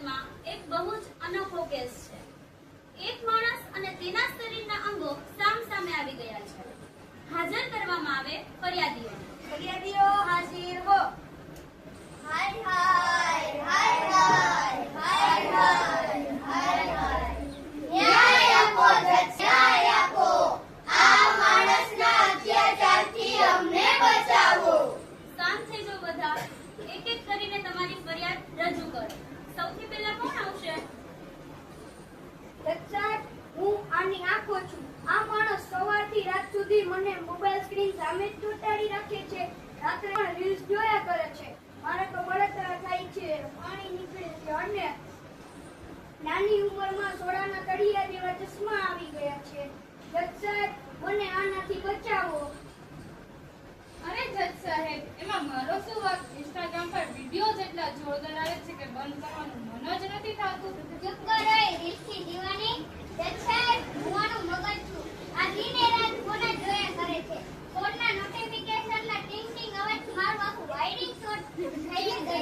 અદાલતમાં એક બહુ જ અનોખો કેસ છે. એક માણસ અને તેના શરીરના અંગો સામસામે આવી ગયા છે. હાજર કરવામાં આવે ફરિયાદીઓ. ફરિયાદીઓ હાજર હો. હાય હાય હાય હાય હાય હાય હાય હાય. ન્યાય આપો જજ, ન્યાય આપો. આ માણસના અત્યાચારથી અમને બચાવો. શાંત થઈ જાઓ બધા. એક એક કરીને તમારી ફરિયાદ રજૂ કરો. સૌથી પહેલા કોણ આવશે? સાહેબ, હું આની આંખો છું. આ માણસ સવારથી રાત સુધી મને મોબાઈલ સ્ક્રીન સામે જ ચોંટાડી રાખે છે. રાત્રે પણ રીલ્સ જોયા કરે છે. મારે તો બળતરા થાય છે, પાણી નીકળે છે અને નાની ઉંમરમાં સોડાના તળિયા જેવા ચશ્મા આવી ગયા છે. જજ સાહેબ, મને આનાથી બચાવો. અરે જજ સાહેબ, એમાં મારો શું વાંક? ઇન્સ્ટાગ્રામ પર વિડિયો જેટલા જોરદાર આવે છે કે બંધ કરવાનું મન જ નથી થતું. ચૂપ કરો એ રીલથી દીવાની. જજ સાહેબ, હું આનું મગજ છું. આ દિને રાત ફોન જ જોયા કરે છે. ફોનના નોટિફિકેશનના ટિંગ ટિંગ અવાજથી મારું આખું વાયરિંગ શોર્ટ થઈ ગયું છે.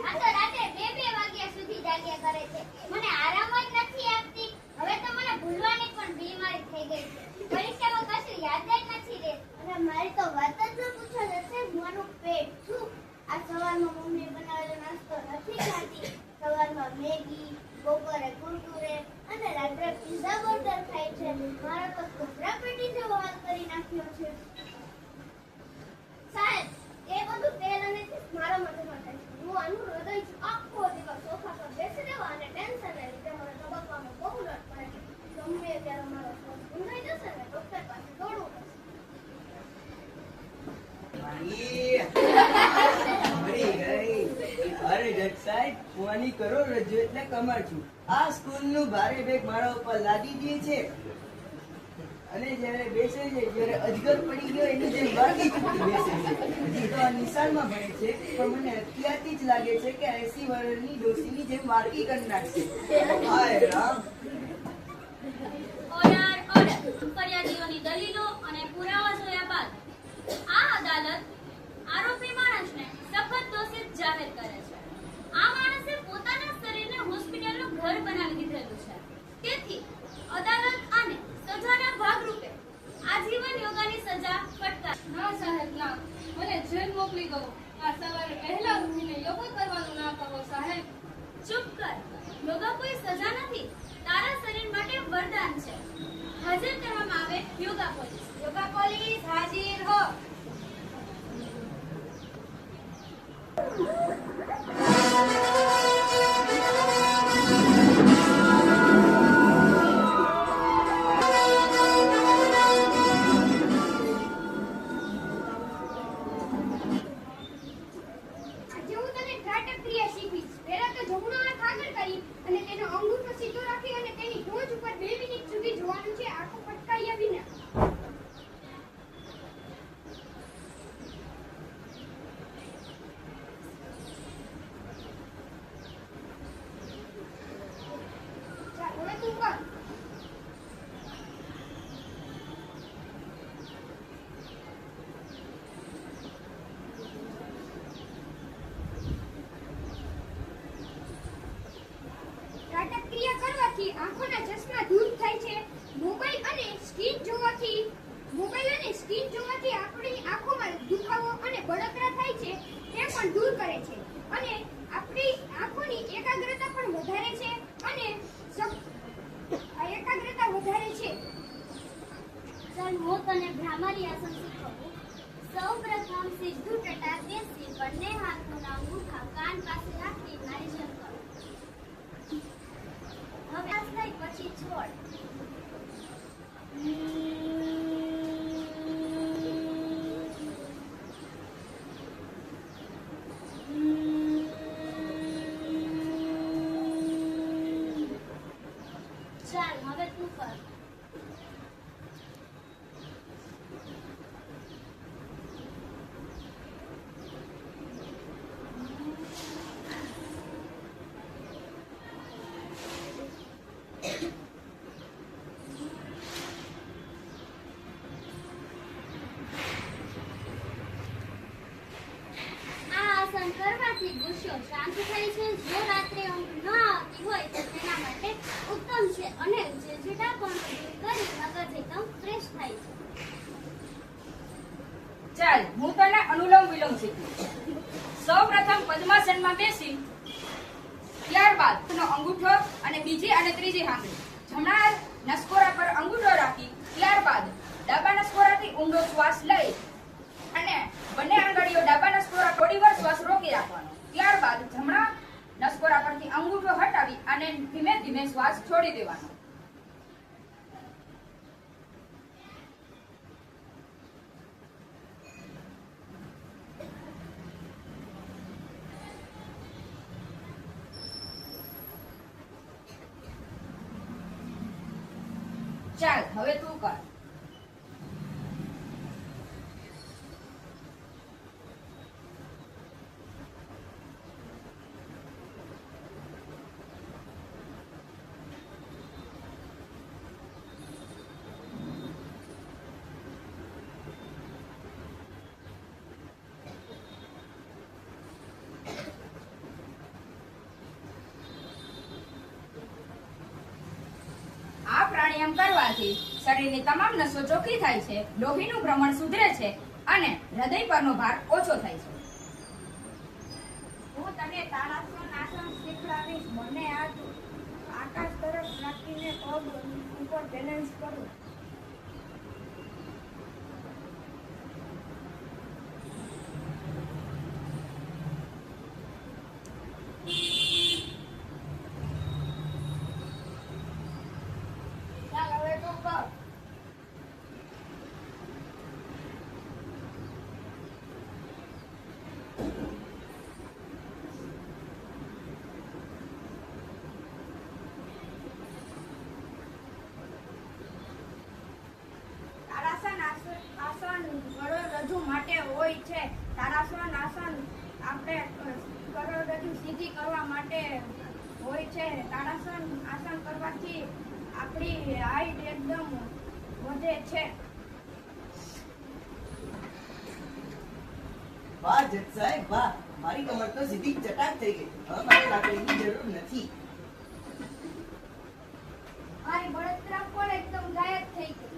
આ તો રાત્રે 2-2 વાગ્યા સુધી જાગ્યા કરે છે. મને આરામ જ નથી આપતી. હવે તો મને ભૂલવાની પણ બીમારી થઈ ગઈ છે. પરીક્ષામાં કશું યાદ જ નથી રહેતું. અને મારી તો વાત જ ન પૂછો જશે. હું આનું પેટ છું. આ સવારમાં મમ્મી બનાવેલો નાસ્તો નથી ખાતી. સવારમાં મેગી, બપોરે કુરકુરે અને રાત્રે પિઝા બર્ગર ખાય છે. મારો તો કચરા પેટી જેવો હાલ કરી નાખ્યો છે. સાહેબ, એ બધું તેલ અને ચીઝ મારા મગજમાં થાય છે. હું આનું હૃદય છું. આખો દિવસ સોફા પર બેસી રહેવા અને ટેન્શનને લીધે મને તબક્કામાં બહુ લટ પડે છે. ગમે ત્યારે મારો શ્વાસ ગુંજાઈ જશે ને ડોક્ટર પાસે દોડવું પડશે. અરે જજ સાહેબ, હું આની કરોડરજ્જુ એટલે કમર છું. આ સ્કૂલનું ભારે બેગ મારા ઉપર લાદી દે છે અને જ્યારે બેસે છે ત્યારે અજગર પડી ગયો એની જેમ વાગી ચૂકી બેસે છે. હજી તો આ નિશાળમાં ભણે છે, પણ મને અત્યારથી જ લાગે છે કે 80 વર્ષની ડોસીની જેમ વાર્કી કરી નાખશે. હાય રામ. Order order. ફરિયાદીઓની દલીલો અને પુરાવા જોયા બાદ આ અદાલત આરોપી માણસને સખત દોષિત જાહેર કરે છે. આ માણસે પોતાના શરીરને હોસ્પિટલનું ઘર બનાવી દીધેલું છે. તેથી અદાલત આને સજાના ભાગરૂપે આજીવન યોગાની સજા ફટકાર. ના સાહેબ ના, મને જેલ મોકલી દો. આ સવારે વહેલા ઉઠીને યોગા કરવાનું ના કહો સાહેબ. ચૂપ કર. યોગા કોઈ સજા નથી, તારા શરીર માટે વરદાન છે. હાજર કરવામાં આવે યોગા પોલીસ. યોગા પોલીસ હાજર હો. આજે હું તને ત્રાટક ક્રિયા શીખવીશ. પહેલા તો જમણો હાથ આગળ કરી અને તેનો અંગૂઠો સીધો રાખી અને તેની ટોચ ઉપર 2 મિનિટ સુધી જોવાનું છે, આંખો પટકાયા વિના. ચાલ, હવે તું કર. ત્રાટક ક્રિયા કરવાથી આંખોના ચશ્મા દૂર થાય છે. મોબાઈલ અને સ્ક્રીન જોવાથી આપણી આંખોમાં દુખાવો અને બળતરા થાય છે તે પણ દૂર કરે છે અને આપણી આંખોની એકાગ્રતા પણ વધારે છે અને એકાગ્રતા વધારે છે. ચાલ હું તને ભ્રામરી આસન શીખવું. સૌપ્રથમ સીધું ટટા બેસી બંને હાથોના અંગૂઠા કાન પાસે રાખી મારી જેમ કરો. હવે આ થાય પછી છોડ. નશો શાંત થાય છે. જો રાત્રે ઊંઘ ન આવતી હોય તો તેના માટે ઉત્તમ છે અને ચીડચીડાપણું દૂર કરી મગજ એકદમ ફ્રેશ થાય છે. ચાલ હું તને અનુલોમ વિલોમ શીખવું. સૌપ્રથમ પદ્માસનમાં બેસી ત્યારબાદ તેનો અંગૂઠો અને બીજી અને ત્રીજી આંગળી જમણા નસકોરા પર અંગૂઠો રાખી ત્યારબાદ ડાબા નસકોરાથી ઊંડો શ્વાસ લઈ અને બંને આંગળીઓ ડાબા નસકોરા થોડીવાર શ્વાસ રોકી રાખવાનો. ત્યારબાદ જમણા નસકોરા પરથી અંગૂઠો હટાવી અને ધીમે ધીમે શ્વાસ છોડી દેવાનો. ચાલ હવે તું કર. આ પ્રાણાયામ કરવાથી શરીરની તમામ નસો ચોખ્ખી થાય છે, લોહીનું ભ્રમણ સુધરે છે અને હૃદય પરનો ભાર ઓછો થાય છે. હું તને તાળાસન આસન શીખવાડીશ. મને આકાશ તરફ રાખીને પગ ઉપર બેલેન્સ કરું. ચાલ હવે તું કર. તાળાસન આસન કરોડરજ્જુ માટે હોય છે. તાળાસન આસન આપણે કરોડરજ્જુ સીધી કરવા માટે હોય છે. તાળાસન આસન કરવાથી આપણી હાઈટ એકદમ વધે છે. વાહ જજ સાહેબ વાહ, મારી કમર તો સીધી ચટાક થઈ ગઈ. હવે મારે લાકડીની જરૂર નથી. મારી બળતરા પણ એકદમ ગાયબ થઈ ગઈ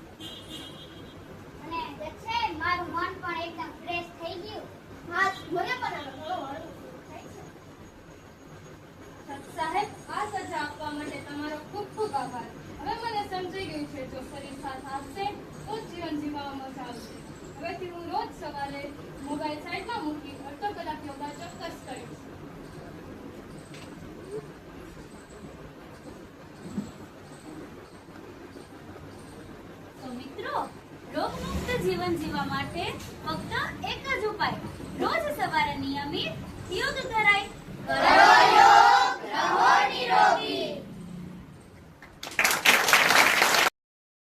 અને છે મારું મન પણ એકદમ ફ્રેશ થઈ ગયું. હા મને પણ થોડો હળવું થાય છે. સાહેબ આ સજા આપવા માટે તમારો ખૂબ ખૂબ આભાર. હવે મને સમજાઈ ગયું છે જો શરીર સાથ આપશે તો જ જીવન જીવવામાં મજા આવશે. હવેથી હું રોજ સવારે મોબાઈલ સાઈડમાં મૂકી અડધો કલાક યોગા ચોક્કસ કરીશ. તો મિત્રો, રોગમુક્ત જીવન જીવવા માટે ફક્ત એક જ ઉપાય. રોજ સવારે નિયમિત યોગ કરાય.